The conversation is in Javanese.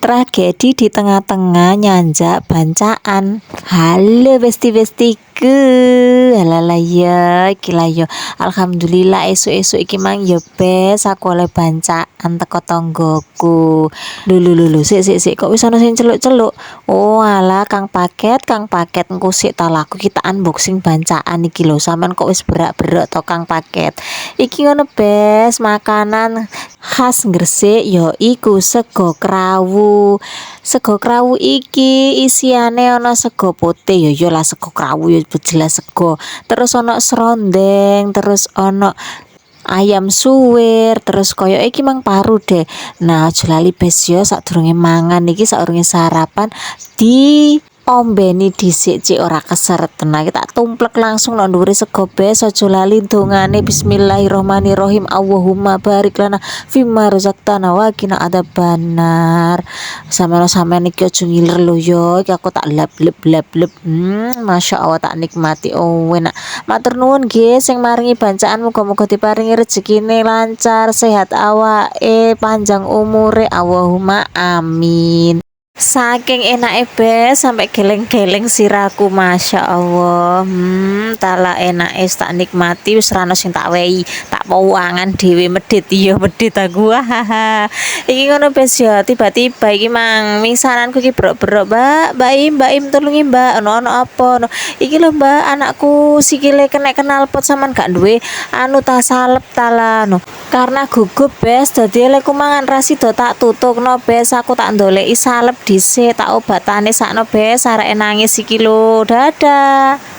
tragedi di tengah-tengah nyanjak bancaan. Halo besti-bestiku, halala ya iki lah yo. Alhamdulillah esuk-esuk iki mang yo bes aku oleh bancaan teko tonggoku. Lulu sik kok wis ana sing celuk-celuk. Oh alah Kang Paket engko sik ta laku kita unboxing bancaan iki lho. Sampean kok wis berak-berak to Kang Paket. Iki ngono bes makanan khas Gresik ya iku sego krawu. Sego krawu iki isiane ana sego putih ya lah sego krawu ya jelas sego. Terus ana serondeng, terus ana ayam suwir, terus koyo iki mang paru deh. Nah, aja lali bes yo sadurunge mangan iki sadurunge sarapan di ombeni dhisik cik ora keseret tenan tak tumplek langsung nang ndhuwure sego bes aja lali dongane bismillahirrahmanirrahim Allahumma barik lana fima razaqtana wa qina adzabannar. Sampeyan iki aja ngiler lho yo iki aku tak lep Masya Allah tak nikmati enak. Matur nuwun nggih sing maringi bancaan muga-muga diparingi rezekine lancar sehat awake panjang umure Allahumma amin. Saking enake bes sampai geleng-geleng siraku Masya Allah. Tala enake tak nikmati wis ra ono sing tak wehi, tak pauangan dhewe medhit iya medhit aku. Iki ngono bes ya tiba-tiba iki mang mingsananku iki brok-brok, Mbak Im tulungi Mbak, ono apa no. Iki lho Mbak anakku sikile kena knalpot sampean gak duwe anu ta salep tala no. Karena gugup bes dadi lek mangan rasido tak tutukno bes aku tak ndoleki salep dhisik tak obatane sakno bes arek nangis iki lho. Dadah.